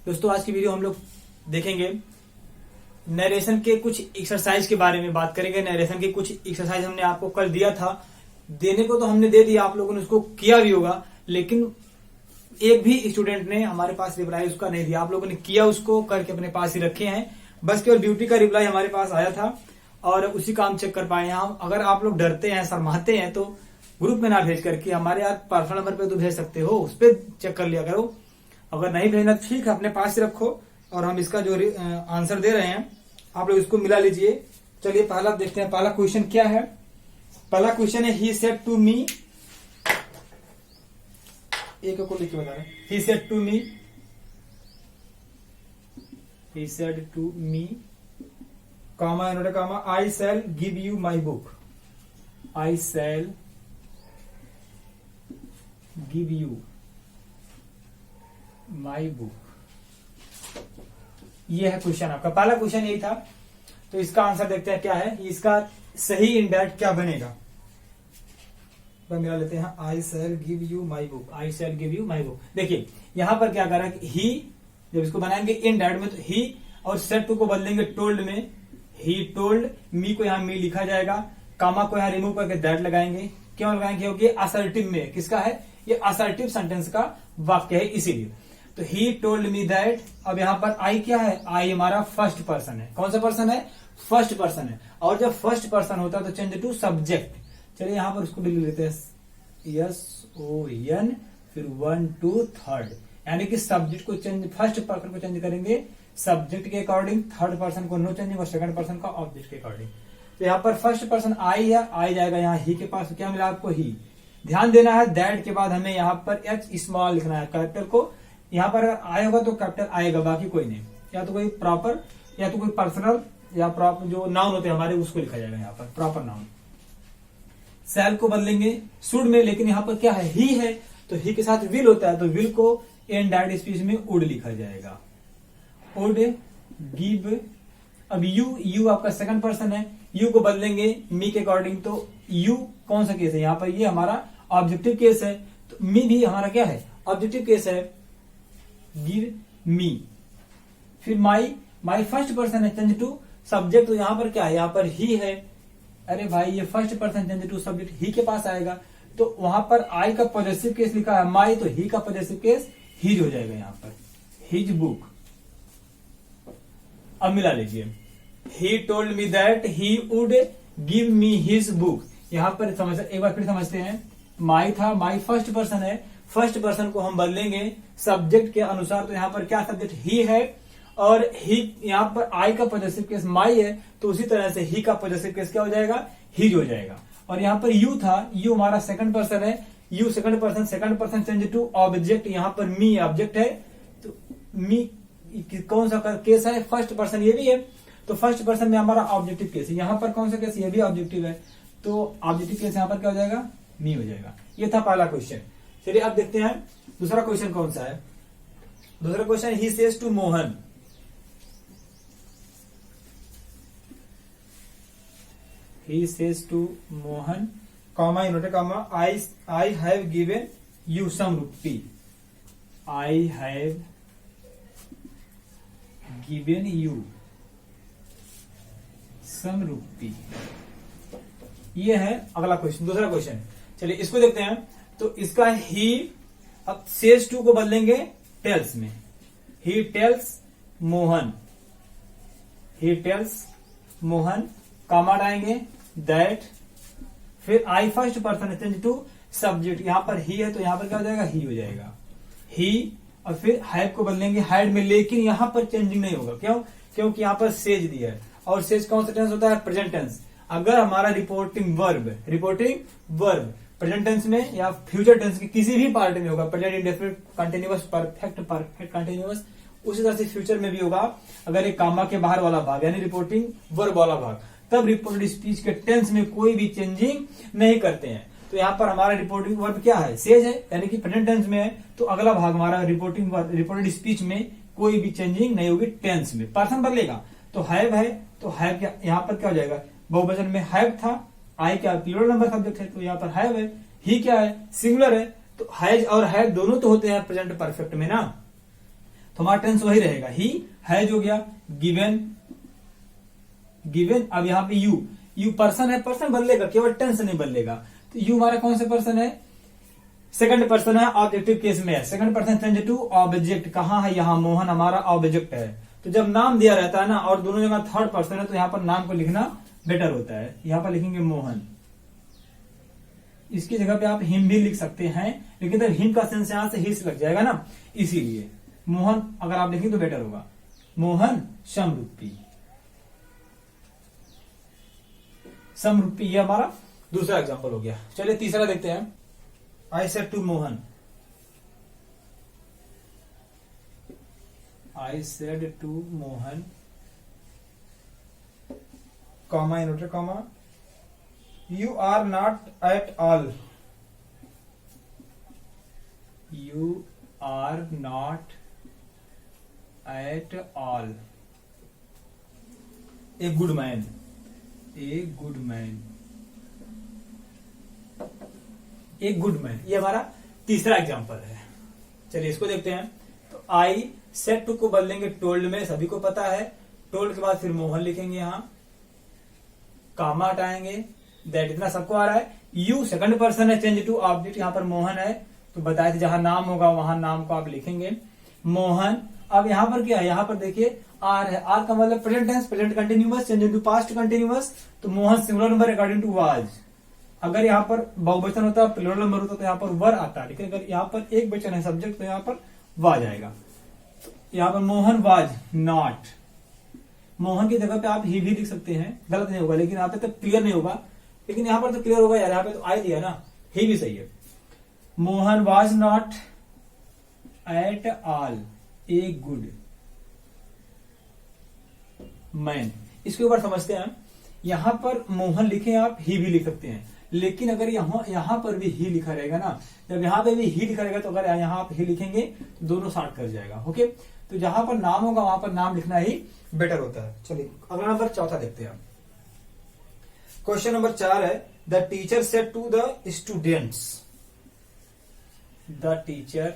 दोस्तों आज की वीडियो हम लोग देखेंगे नरेशन के कुछ एक्सरसाइज के बारे में बात करेंगे। नरेशन के कुछ एक्सरसाइज हमने आपको कल दिया था, देने को तो हमने दे दिया, आप लोगों ने उसको किया भी होगा, लेकिन एक भी स्टूडेंट ने हमारे पास रिप्लाई उसका नहीं दिया। आप लोगों ने किया, उसको करके अपने पास ही रखे हैं, बस केवल ड्यूटी का रिप्लाई हमारे पास आया था और उसी का हम चेक कर पाए हैं। हम अगर आप लोग डरते हैं, शर्माते हैं, तो ग्रुप में ना भेज करके हमारे यार पर्सनल नंबर पे तो भेज सकते हो, उस पर चेक कर लिया करो। अगर नहीं भेजना ठीक है, अपने पास ही रखो और हम इसका जो आंसर दे रहे हैं आप लोग इसको मिला लीजिए। चलिए पहला देखते हैं, पहला क्वेश्चन क्या है। पहला क्वेश्चन है ही सेड टू मी, एक को लिख के बता रहे हैं। He said to me, he said to me, comma another comma, I shall give you my book. I shall give you my book. ये है क्वेश्चन आपका। पहला क्वेश्चन यही था, तो इसका आंसर देखते हैं क्या है। इसका सही इंडायरेक्ट क्या बनेगा, मिला लेते हैं। I shall give you my book. I shall give you my book. देखिए यहां पर क्या कर रहा है, ही जब इसको बनाएंगे इनडायरेक्ट में तो ही और सेड टू को बदलेंगे टोल्ड में। ही टोल्ड मी को यहाँ मी लिखा जाएगा, कामा को यहाँ रिमूव करके दैट लगाएंगे। क्यों लगाएंगे, क्योंकि असर्टिव में किसका है, ये असर्टिव सेंटेंस का वाक्य है, इसीलिए। तो ही टोल्ड मी दैट। अब यहाँ पर आई क्या है, आई हमारा फर्स्ट पर्सन है। कौन सा पर्सन है, फर्स्ट पर्सन है। और जब फर्स्ट पर्सन होता है तो चेंज टू सब्जेक्ट। चलिए यहाँ पर उसको लिख लेते हैं, SON फिर 1 2 3rd, यानी कि सब्जेक्ट को चेंज, फर्स्ट पर्सन को चेंज करेंगे सब्जेक्ट के अकॉर्डिंग, थर्ड पर्सन को नो चेंजिंग और सेकंड पर्सन का ऑब्जेक्ट के अकॉर्डिंग। तो यहाँ पर फर्स्ट पर्सन आई है, आई जाएगा यहाँ ही के पास, क्या मिला आपको, ही। ध्यान देना है दैट के बाद हमें यहाँ पर H स्मॉल लिखना है, कैपिटल को। यहाँ पर अगर आई होगा तो कैपिटल आएगा, बाकी कोई नहीं। या तो कोई प्रॉपर, या तो कोई पर्सनल, या प्रॉपर जो नाउन होते हैं हमारे उसको लिखा जाएगा यहाँ पर, प्रॉपर नाउन। सेल को बदलेंगे शुड में, लेकिन यहाँ पर क्या है, ही है, तो ही के साथ विल होता है, तो विल को इनडायरेक्ट स्पीच में वुड लिखा जाएगा, वुड गिव। अब यू आपका सेकंड पर्सन है, यू को बदलेंगे मी के अकॉर्डिंग, तो यू कौन सा केस है, यहाँ पर ये हमारा ऑब्जेक्टिव केस है, तो मी भी हमारा क्या है, ऑब्जेक्टिव केस है, गिव मी। फिर माई फर्स्ट पर्सन है, चेंज टू सब्जेक्ट, तो यहाँ पर क्या है, यहाँ पर ही है। अरे भाई ये first person change to subject ही के पास आएगा, तो वहां पर आई का पॉजेसिव केस लिखा है माई, तो ही का पॉजेसिव केस हिज हो जाएगा यहाँ पर, हिज बुक। अब मिला लीजिए, he told me that he would give me his book. यहाँ पर समझ, एक बार फिर समझते हैं। माई था, माई फर्स्ट पर्सन है, फर्स्ट पर्सन को हम बदलेंगे सब्जेक्ट के अनुसार, तो यहाँ पर क्या सब्जेक्ट ही है, और ही यहाँ पर आई का पॉजेसिव केस माई है, तो उसी तरह से ही का पॉजेसिव केस क्या हो जाएगा, हिज हो जाएगा। और यहाँ पर यू था, यू हमारा सेकंड पर्सन है, you second person change to object, यहाँ पर मी ऑब्जेक्ट है, तो मी कौन सा केस है, फर्स्ट पर्सन, ये भी है, तो फर्स्ट पर्सन में हमारा ऑब्जेक्टिव केस है। यहाँ पर कौन सा केस, ये भी ऑब्जेक्टिव है, तो ऑब्जेक्टिव केस यहाँ पर क्या हो जाएगा, मी हो जाएगा। ये था पहला क्वेश्चन। चलिए अब देखते हैं दूसरा क्वेश्चन कौन सा है। दूसरा question, he says to Mohan, he says to Mohan, comma inverted comma, I have given you some rupee. I have given you some rupee. ये है अगला क्वेश्चन, दूसरा क्वेश्चन। चलिए इसको देखते हैं। तो इसका ही, अब says to को बदलेंगे टेल्स में, he tells Mohan, he tells Mohan, कामा डालेंगे दैट, फिर आई फर्स्ट पर्सन है, चेंज टू सब्जेक्ट, यहाँ पर ही है तो यहाँ पर क्या हो जाएगा, ही हो जाएगा, ही। और फिर हैव को बदलेंगे हैड में, लेकिन यहाँ पर चेंजिंग नहीं होगा। क्यों, क्योंकि यहाँ पर सेज दिया है, और सेज कौन सा टेंस होता है, प्रेजेंट टेंस। अगर हमारा रिपोर्टिंग वर्ब प्रेजेंट टेंस में या फ्यूचर टेंस के किसी भी पार्ट में होगा, present indefinite continuous perfect continuous, उसी तरह से फ्यूचर में भी होगा। अगर एक कामा के बाहर वाला भाग यानी रिपोर्टिंग वर्ब वाला भाग, तब रिपोर्टेड स्पीच के टेंस में कोई भी चेंजिंग नहीं करते हैं। तो यहाँ पर हमारा रिपोर्टिंग वर्ब क्या है, सेज है, यानी कि प्रेजेंट टेंस में है, तो अगला भाग हमारा रिपोर्टेड स्पीच में कोई भी चेंजिंग नहीं होगी टेंस में। पर्सन बदलेगा तो हैव है, तो हैव क्या यहाँ पर क्या हो जाएगा, बहुवचन में हैव था, आई क्या प्लूरल नंबर सब्जेक्ट है, तो यहाँ पर हैव है, ही क्या है, सिंगुलर है, तो हैज और हैव दोनों तो होते हैं प्रेजेंट परफेक्ट में ना। तो हमारा टेंस वही रहेगा, ही हैज हो गया, गिवन, गिवन। अब यहाँ पे यू पर्सन है, पर्सन बदलेगा, केवल टेंस नहीं बदलेगा। तो यू हमारा कौन सा पर्सन है, सेकंड पर्सन है, ऑब्जेक्टिव केस में है। Second person change to object, कहाँ है, यहाँ मोहन हमारा ऑब्जेक्ट है। तो जब नाम दिया रहता है ना और दोनों जगह थर्ड पर्सन है तो यहाँ पर नाम को लिखना बेटर होता है। यहाँ पर लिखेंगे मोहन, इसकी जगह पे आप हिम भी लिख सकते हैं, लेकिन जब हिम का सेंस यहां से हिस लग जाएगा ना, इसीलिए मोहन अगर आप लिखेंगे तो बेटर होगा। मोहन समरूपी, समरूपी, ये हमारा दूसरा एग्जांपल हो गया। चलिए तीसरा देखते हैं। I said to Mohan, I said to Mohan, comma inverted comma, You are not at all. You are not at all a good man. A good man. A good man. ये हमारा तीसरा एग्जाम्पल है। चलिए इसको देखते हैं। तो आई सेड टू को बदलेंगे टोल्ड में, सभी को पता है। टोल्ड के बाद फिर मोहन लिखेंगे, यहां कामा हटाएंगे, दैट इतना सबको आ रहा है। यू सेकंड पर्सन है, चेंज टू ऑब्जेक्ट, यहाँ पर मोहन है तो बताए थे जहां नाम होगा वहां नाम को आप लिखेंगे मोहन। अब यहाँ पर क्या है, यहाँ पर देखिए आर है, आर का मतलब present tense, present continuous, change to past continuous. तो Mohan singular number according to was. अगर यहाँ पर बहुवचन होता है, प्लूरल नंबर होता तो यहाँ पर वर आता है, लेकिन अगर यहाँ पर एक वचन है सब्जेक्ट तो यहाँ पर वाज आएगा। यहाँ पर मोहन वाज नॉट, मोहन की जगह पे आप ही भी लिख सकते हैं, गलत नहीं होगा, लेकिन यहाँ पे तो क्लियर नहीं होगा। लेकिन यहां पर तो क्लियर होगा यार, यहाँ पे तो आई दिया ना, ही भी सही है। Mohan was not at all a good man. इसके ऊपर समझते हैं। यहां पर मोहन लिखे आप ही भी लिख सकते हैं, लेकिन अगर यहां पर भी ही लिखा रहेगा ना, जब यहां पे भी ही लिखा रहेगा तो अगर यहां आप ही लिखेंगे तो दोनों साथ कर जाएगा। ओके, तो जहां पर नाम होगा वहां पर नाम लिखना ही बेटर होता है। चलिए अगला नंबर चौथा देखते हैं। क्वेश्चन नंबर 4 है, the teacher said to the students, the teacher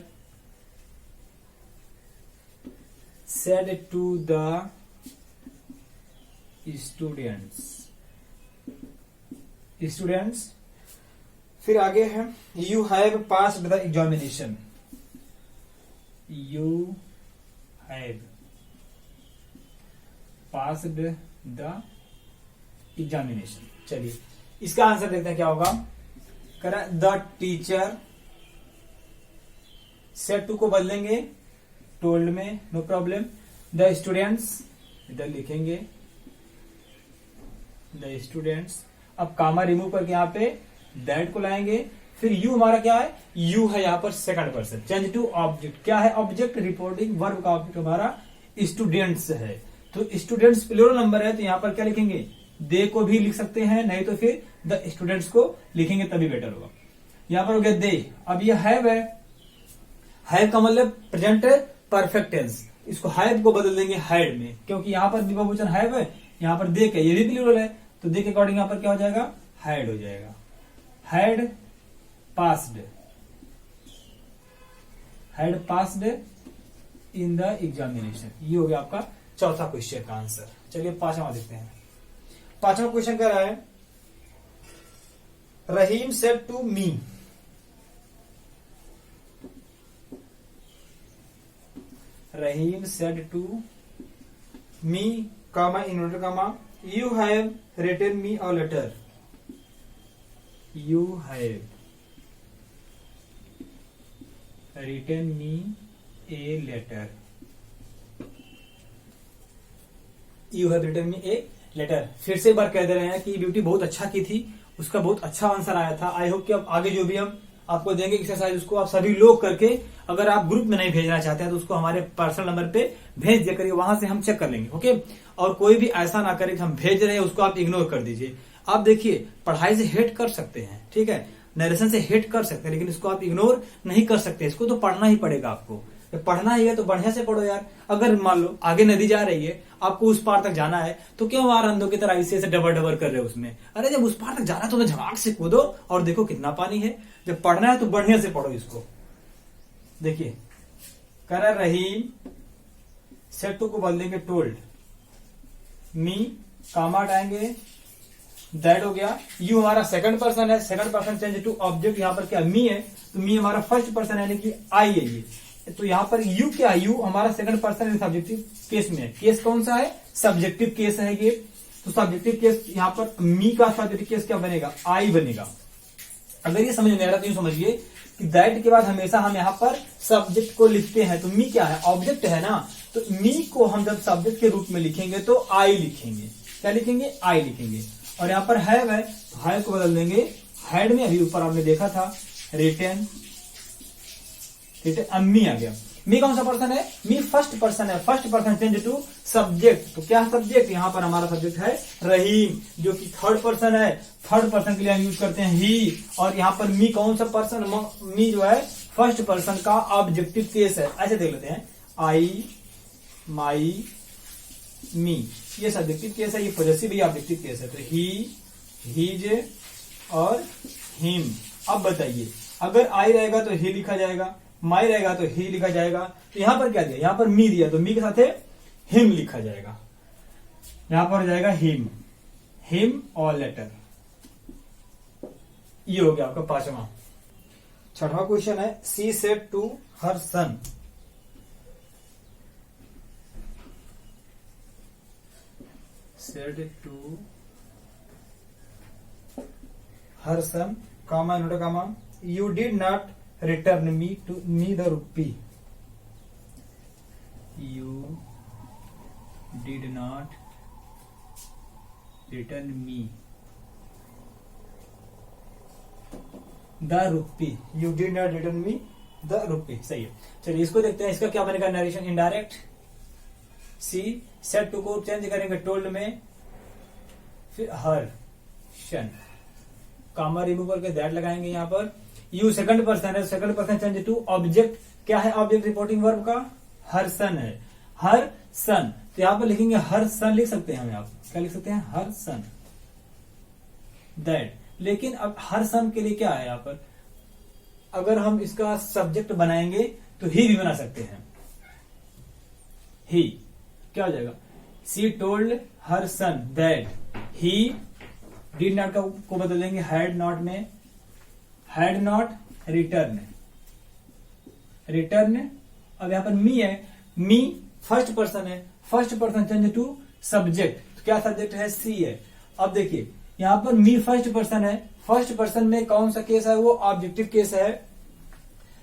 said to the students, students. फिर आगे है, you have passed the examination, you have passed the examination. चलिए इसका आंसर देखते हैं क्या होगा। करा द टीचर सेड टू को बदलेंगे टोल्ड में, नो प्रॉब्लम। द स्टूडेंट्स इधर लिखेंगे द स्टूडेंट्स। अब कामा रिमूव करके यहाँ पे दैट को लाएंगे। फिर यू हमारा क्या है, यू है यहाँ पर second person, change to object. क्या है ऑब्जेक्ट, रिपोर्टिंग वर्ब का ऑब्जेक्ट हमारा स्टूडेंट्स है। तो स्टूडेंट्स प्लूरल नंबर है तो यहाँ पर क्या लिखेंगे, दे को भी लिख सकते हैं, नहीं तो फिर द स्टूडेंट्स को लिखेंगे तभी बेटर होगा। यहां पर हो गया दे। अब ये हैव है, हैव का मतलब प्रेजेंट परफेक्ट टेंस, इसको हैव को बदल देंगे हैड में, क्योंकि यहां पर बहुवचन हैव है, यहां पर दे के, ये भी प्लूरल है तो दे के अकॉर्डिंग यहां पर क्या हो जाएगा, हैड हो जाएगा। Had passed, had passed in the examination. ये हो गया आपका चौथा क्वेश्चन का आंसर। चलिए पांचवा देखते हैं। पांचवा क्वेश्चन कह रहा है, Rahim said to me, Rahim said to me comma inverted comma, you have written me a letter, you have written me a letter, you have written me a letter. फिर से एक बार कह दे रहे हैं कि ब्यूटी बहुत अच्छा की थी, उसका बहुत अच्छा आंसर आया था। आई होप कि अब आगे जो भी हम आपको देंगे एक्सरसाइज, उसको आप सभी लोग करके, अगर आप ग्रुप में नहीं भेजना चाहते हैं तो उसको हमारे पर्सनल नंबर पे भेज दिया करिए, वहां से हम चेक कर लेंगे। ओके, और कोई भी ऐसा ना करे कि हम भेज रहे हैं उसको आप इग्नोर कर दीजिए। आप देखिए पढ़ाई से हेट कर सकते हैं, ठीक है, नरेशन से हेट कर सकते हैं, लेकिन इसको आप इग्नोर नहीं कर सकते। इसको तो पढ़ना ही पड़ेगा आपको। जब पढ़ना ही है तो बढ़िया से पढ़ो यार। अगर मान लो आगे नदी जा रही है, आपको उस पार तक जाना है, तो क्यों वहां अंधों की तरह ऐसे डबर डबर कर रहे हो उसमें। अरे जब उस पार तक जाना है तो झमाक से कूदो और देखो कितना पानी है। जब पढ़ना है तो बढ़िया से पढ़ो इसको। देखिए, कर रहीम सेट टू को बदल देंगे टोल्ड, मी कामा हटाएंगे, दैट हो गया। यू हमारा सेकंड पर्सन है, second person change to object, यहाँ पर क्या मी है, तो मी हमारा फर्स्ट पर्सन है, यानी कि आई है ये। तो यहाँ पर यू क्या है, यू हमारा सेकंड पर्सन सब्जेक्टिव केस में है। केस कौन सा है, सब्जेक्टिव केस है ये। तो सब्जेक्टिव केस यहाँ पर मी का सब्जेक्टिव केस क्या बनेगा, आई बनेगा। अगर ये समझ में आ रहा तो यूं समझिए कि दैट के बाद हमेशा हम यहाँ पर सब्जेक्ट को लिखते हैं। तो मी क्या है, ऑब्जेक्ट है ना, तो मी को हम जब सब्जेक्ट के रूप में लिखेंगे तो आई लिखेंगे। क्या लिखेंगे, आई लिखेंगे। और यहाँ पर हैव है, तो हैव को बदल देंगे हैड में। अभी ऊपर आपने देखा था रिटेन, अब मी आ गया। मी कौन सा पर्सन है, मी फर्स्ट पर्सन है, first person change to subject. तो क्या सब्जेक्ट, यहाँ पर हमारा सब्जेक्ट है रहीम, जो कि थर्ड पर्सन है। थर्ड पर्सन के लिए हम यूज करते हैं ही। और यहाँ पर मी कौन सा पर्सन, मी जो है फर्स्ट पर्सन का ऑब्जेक्टिव केस है। ऐसे देख लेते हैं, आई, माई, मी, ये सब्जेक्टिव केस है, ये पॉजेसिव भी ऑब्जेक्टिव केस है। तो ही, हीज और हिम। अब बताइए, अगर आई रहेगा तो ही लिखा जाएगा, माई रहेगा तो ही लिखा जाएगा। तो यहां पर क्या दिया, यहां पर मी दिया, तो मी के साथ हिम लिखा जाएगा। यहां पर हो जाएगा हिम, हिम और लेटर। ये हो गया आपका पांचवा। छठवां क्वेश्चन है, she said to her son. Said to her son, comma inverted comma, you did not return me the rupee. You did not return me the rupee. You did not return me the rupee. सही है। चलिए इसको देखते हैं, इसका क्या बनेगा narration, indirect. She said to को चेंज करेंगे टोल्ड में, फिर हर शन, कामा रिमूव करके दैट लगाएंगे यहाँ पर। यू सेकंड पर्सन है, second person change to object. क्या है ऑब्जेक्ट रिपोर्टिंग वर्ब का, हर सन है, हर सन। तो यहां पर लिखेंगे हर सन, लिख सकते हैं हमें, आप क्या लिख सकते हैं, हर सन दैट। लेकिन अब हर सन के लिए क्या है, यहां पर अगर हम इसका सब्जेक्ट बनाएंगे तो ही भी बना सकते हैं। ही क्या हो जाएगा, she told her son that he did not को बदल देंगे हैड नॉट में, हैड नॉट रिटर्न, रिटर्न। अब यहां पर मी है, मी फर्स्ट पर्सन है, first person change to subject. तो क्या सब्जेक्ट है, सी है। अब देखिए यहां पर मी फर्स्ट पर्सन है, फर्स्ट पर्सन में कौन सा केस है, वो ऑब्जेक्टिव केस है।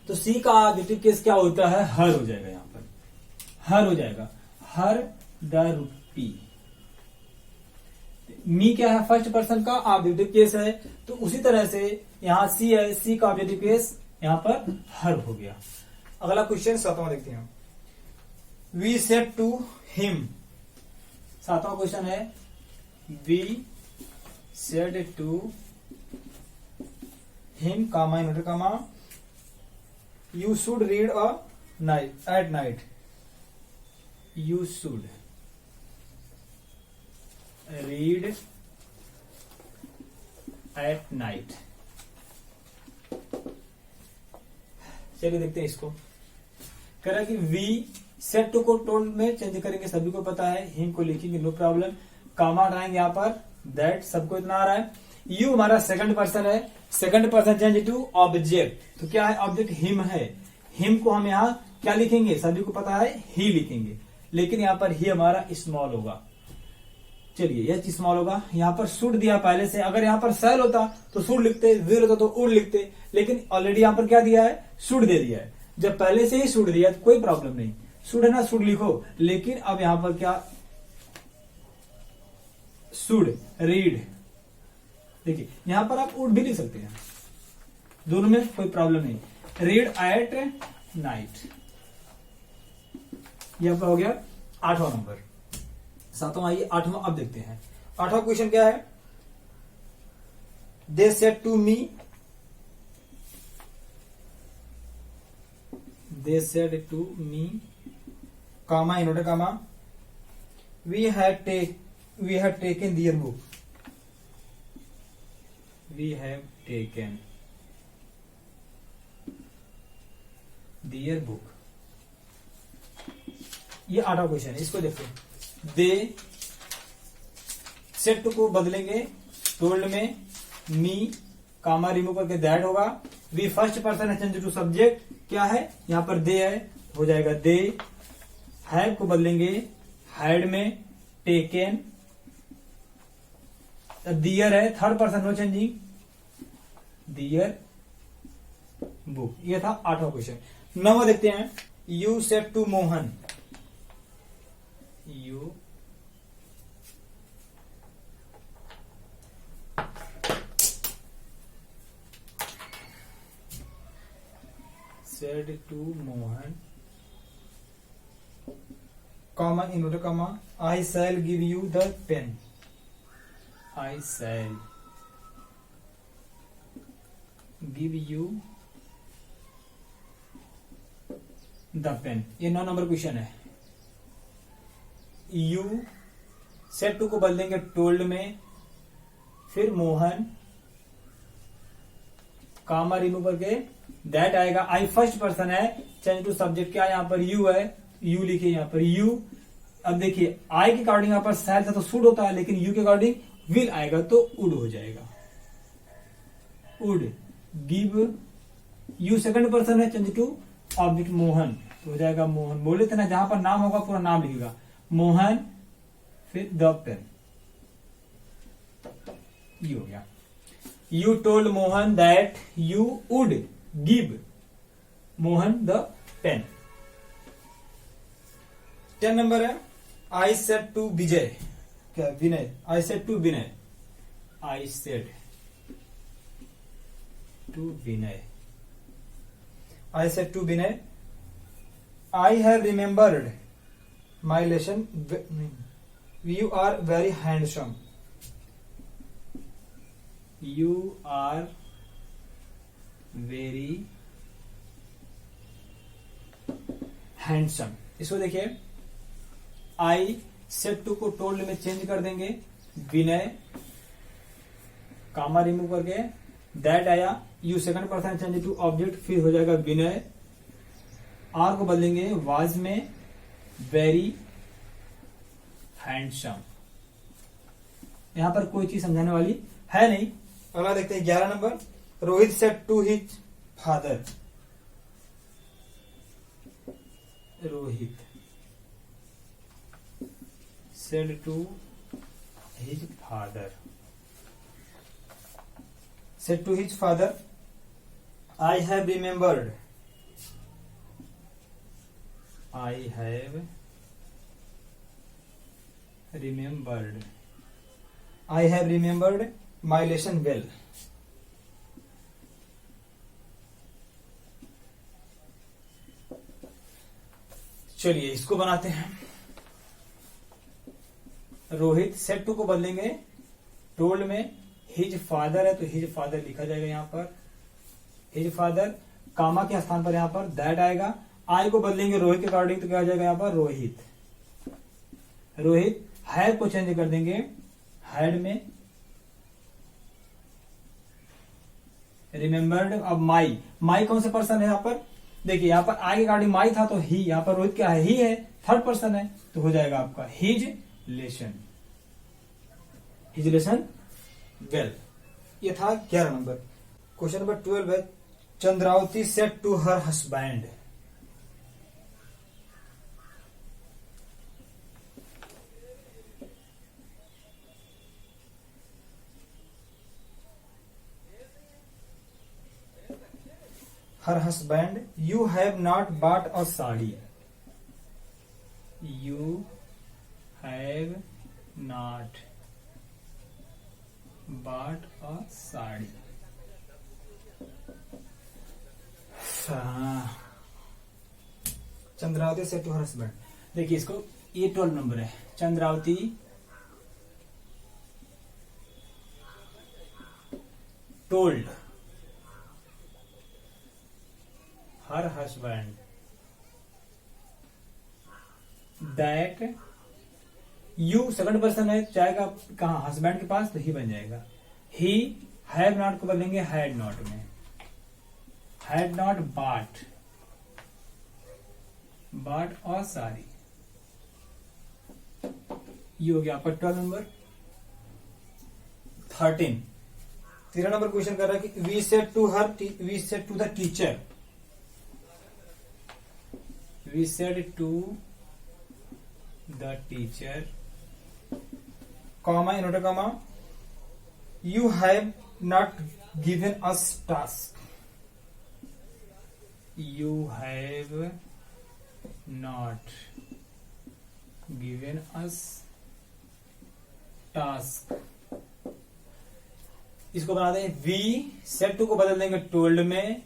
तो सी का ऑब्जेक्टिव केस क्या होता है, हर हो जाएगा। यहां पर हर हो जाएगा, हर द रूपी। मी क्या है, फर्स्ट पर्सन का ऑब्जेक्टिव केस है। तो उसी तरह से यहां सी है, सी का ऑब्जेक्टिव केस यहां पर हर हो गया। अगला क्वेश्चन सातवां देखते हैं, वी सेड टू हिम। सातवां क्वेश्चन है, we said to him, comma inverted comma, you should read a night at night. You should read at night. चलिए देखते हैं इसको। कह रहा है कि वी सेट टू को टोल्ड में चेंज करेंगे, सभी को पता है। हिम को लिखेंगे, नो प्रॉब्लम। कामा हटाएंगे यहाँ पर, दैट सबको इतना आ रहा है। यू हमारा सेकंड पर्सन है, second person change to object. तो क्या है, ऑब्जेक्ट हिम है। हिम को हम यहाँ क्या लिखेंगे, सभी को पता है ही लिखेंगे, लेकिन यहाँ पर ही हमारा स्मॉल होगा। चलिए यह स्मॉल होगा। यहाँ पर शुड दिया पहले से, अगर यहाँ पर सेल होता तो शुड लिखते, विल होता तो उड लिखते, लेकिन ऑलरेडी यहाँ पर क्या दिया है, शुड दे दिया है। जब पहले से ही शुड दिया तो कोई प्रॉब्लम नहीं, शुड है ना, शुड लिखो। लेकिन अब यहाँ पर क्या, शुड रीड। देखिए यहां पर आप उड भी लिख सकते हैं, दोनों में कोई प्रॉब्लम नहीं। रीड एट नाइट, यह आपका हो गया 8वां नंबर। 7वां आइए 8वां अब देखते हैं। 8वां क्वेश्चन क्या है, they said to me, they said to me, comma inverted comma, we have taken their book. We have taken their book. ये 8वां क्वेश्चन है, इसको देखो। दे सेट टू को बदलेंगे टोल्ड में, मी कामा रिमूव करके दैट होगा। वी फर्स्ट पर्सन है चेंज टू सब्जेक्ट, क्या है यहां पर दे है, हो जाएगा दे। हैव को बदलेंगे हैड में, टेकन। दियर है third person, no changing, their book. ये था 8वां क्वेश्चन। 9वां देखते हैं। You said to Mohan, you said to Mohan, comma inverted comma, I shall give you the pen, I shall give you the pen। ये 9 number question है। You said to को बदलेंगे टोल्ड में, फिर मोहन कामा रिमूव करके दैट आएगा। आई फर्स्ट पर्सन है, change to subject, क्या यहां पर यू है, यू लिखे यहां पर यू। अब देखिए आई के अकॉर्डिंग यहां पर शैल था तो शुड होता है, लेकिन यू के अकॉर्डिंग विल आएगा तो उड हो जाएगा। उड गिव, यू सेकंड पर्सन है, चेंज टू ऑब्जेक्ट मोहन, तो हो जाएगा मोहन। बोले थे ना जहां पर नाम होगा पूरा नाम लिखेगा, मोहन फिर द पेन, ये हो गया। You told Mohan that you would give Mohan the pen. 10 number है। आई सेड टू विजय, क्या Vinay, I said to Vinay, I said to Vinay, I said to Vinay, I have remembered my lesson, you are very handsome, you are very handsome. इसको देखिए, I said to को told में change कर देंगे, Vinay comma remove करके that आया। You second person change to object, फिर हो जाएगा विनय। आर को बदलेंगे वाज में, वेरी हैंडसम। यहां पर कोई चीज समझाने वाली है नहीं। अगला देखते हैं 11 नंबर। Rohit said to his father, Rohit said to his father, said to his father, I have remembered, I have remembered, I have remembered my lesson well। चलिए इसको बनाते हैं। रोहित सेड टू को बदलेंगे टोल्ड में, हिज फादर है तो हिज फादर लिखा जाएगा यहां पर, हिज फादर कामा के स्थान पर यहां पर दैट आएगा। आई को बदलेंगे रोहित के अकॉर्डिंग तो क्या हो जाएगा यहां पर रोहित। रोहित हैव को चेंज कर देंगे हैड में, रिमेम्बर्ड। अब माई, माई कौन से पर्सन है यहां पर, देखिए यहां पर आई के अकॉर्डिंग माई था तो ही, यहां पर रोहित क्या है, ही है, थर्ड पर्सन है तो हो जाएगा आपका his lesson, his lesson well. ये था 11 नंबर। क्वेश्चन नंबर 12 है। Chandravati said to her husband, her husband, you have not bought a sari, you have not bought a sari. Chandravati said to her husband, देखिए इसको, ये 12 नंबर है। Chandravati told her husband that, you second person है, जाएगा कहा हस्बैंड के पास तो ही बन जाएगा। ही हैव नॉट को बदलेंगे हैड नॉट में, हैड नॉट बॉट, बॉट और साड़ी, ये हो गया आपका 12 नंबर। 13 नंबर क्वेश्चन कर रहा है कि we said to the teacher, we said to the teacher, comma inverted comma, you have not given us task, you have not given us task। इसको बना दें वी सेड टू को बदल देंगे टोल्ड में,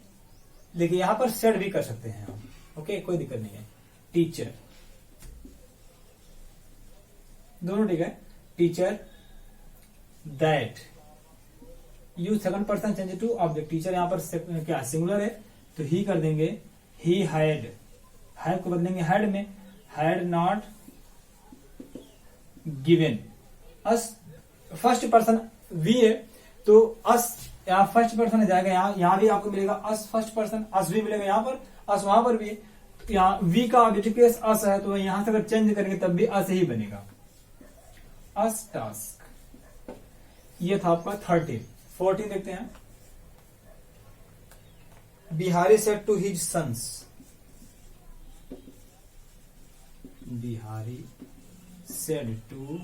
लेकिन यहां पर सेड भी कर सकते हैं हम, ओके कोई दिक्कत नहीं है। टीचर दोनों ठीक है। Teacher that, you second person change to object, teacher यहां पर क्या सिंगुलर है तो ही कर देंगे, ही हैड, हैव को बदलेंगे हैड में, had not given us, first person we है तो अस यहाँ फर्स्ट पर्सन जाएगा, यहां भी आपको मिलेगा अस फर्स्ट पर्सन, अस भी मिलेगा यहां पर, अस वहां पर भी, यहाँ वी का ऑब्जेक्टिव केस अस है तो यहां से अगर चेंज करेंगे तब भी अस ही बनेगा, अस टास्क। ये था आपका 13। 14 देखते हैं। Bihari said to his sons, Bihari said to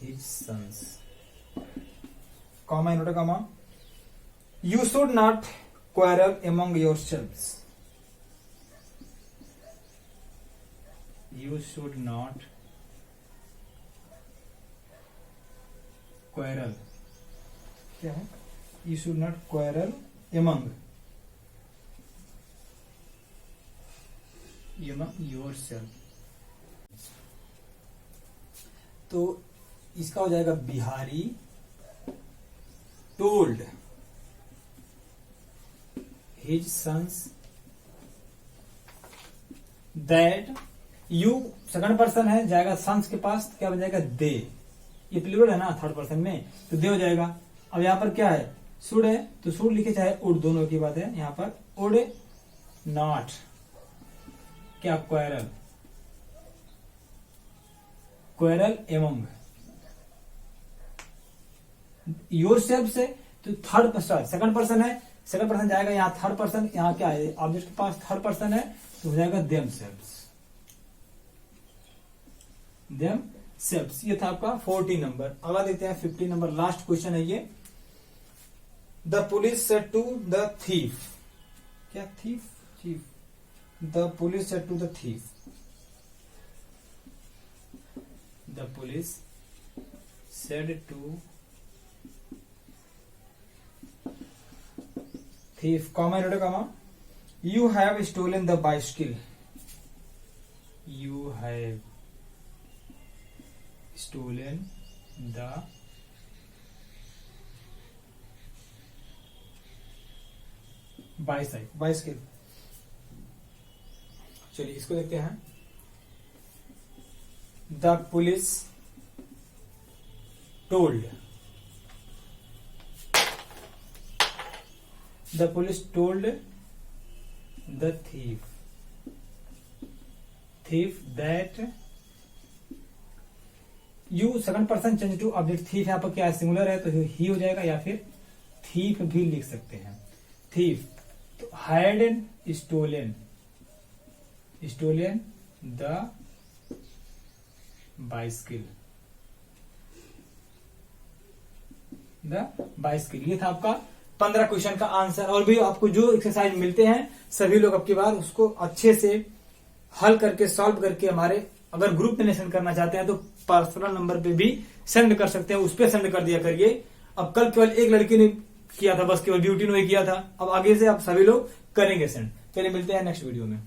his sons, comma inverted comma, you should not quarrel among yourselves, you should not quarrel, क्या है, you should not quarrel among yourself. तो इसका हो जाएगा Bihari told his sons that, you second person है जाएगा sons के पास, क्या बन जाएगा दे, ये प्लूरल है ना थर्ड पर्सन में तो दे हो जाएगा। अब यहां पर क्या है, शुड है तो शुड लिखे चाहे उड, दोनों की बात है। यहां पर उड नॉट, क्या क्वारल, क्वारल एमंग योरसेल्फ से तो थर्ड पर्सन, सेकंड पर्सन है, सेकंड पर्सन जाएगा यहाँ थर्ड पर्सन, यहाँ क्या है ऑब्जेक्ट के पास थर्ड पर्सन है तो हो जाएगा देम सेल्व्स, देम सेल्व्स। ये था आपका 14 नंबर। अगला देखते हैं 15 नंबर, लास्ट क्वेश्चन है ये। The police said to the thief, क्या thief, thief, the police said to the thief, the police said to thief, comma inverted comma, you have stolen the bicycle, you have stolen the bicycle। चलिए इसको देखते हैं। The police told, the police told the thief, thief that, you second person change to object, thief यहां पर क्या singular है तो ही हो जाएगा या फिर थीफ भी लिख सकते हैं। थीफ तो had stolen, stolen the bicycle, the bicycle. ये था आपका 15 क्वेश्चन का आंसर। और भी आपको जो एक्सरसाइज मिलते हैं सभी लोग अब की बार उसको अच्छे से हल करके सॉल्व करके हमारे अगर ग्रुप में सेंड करना चाहते हैं तो पर्सनल नंबर पे भी सेंड कर सकते हैं, उस पर सेंड कर दिया करिए। अब कल केवल एक लड़की ने किया था, बस केवल ब्यूटी ने किया था, अब आगे से आप सभी लोग करेंगे सेंड। चलिए मिलते हैं नेक्स्ट वीडियो में।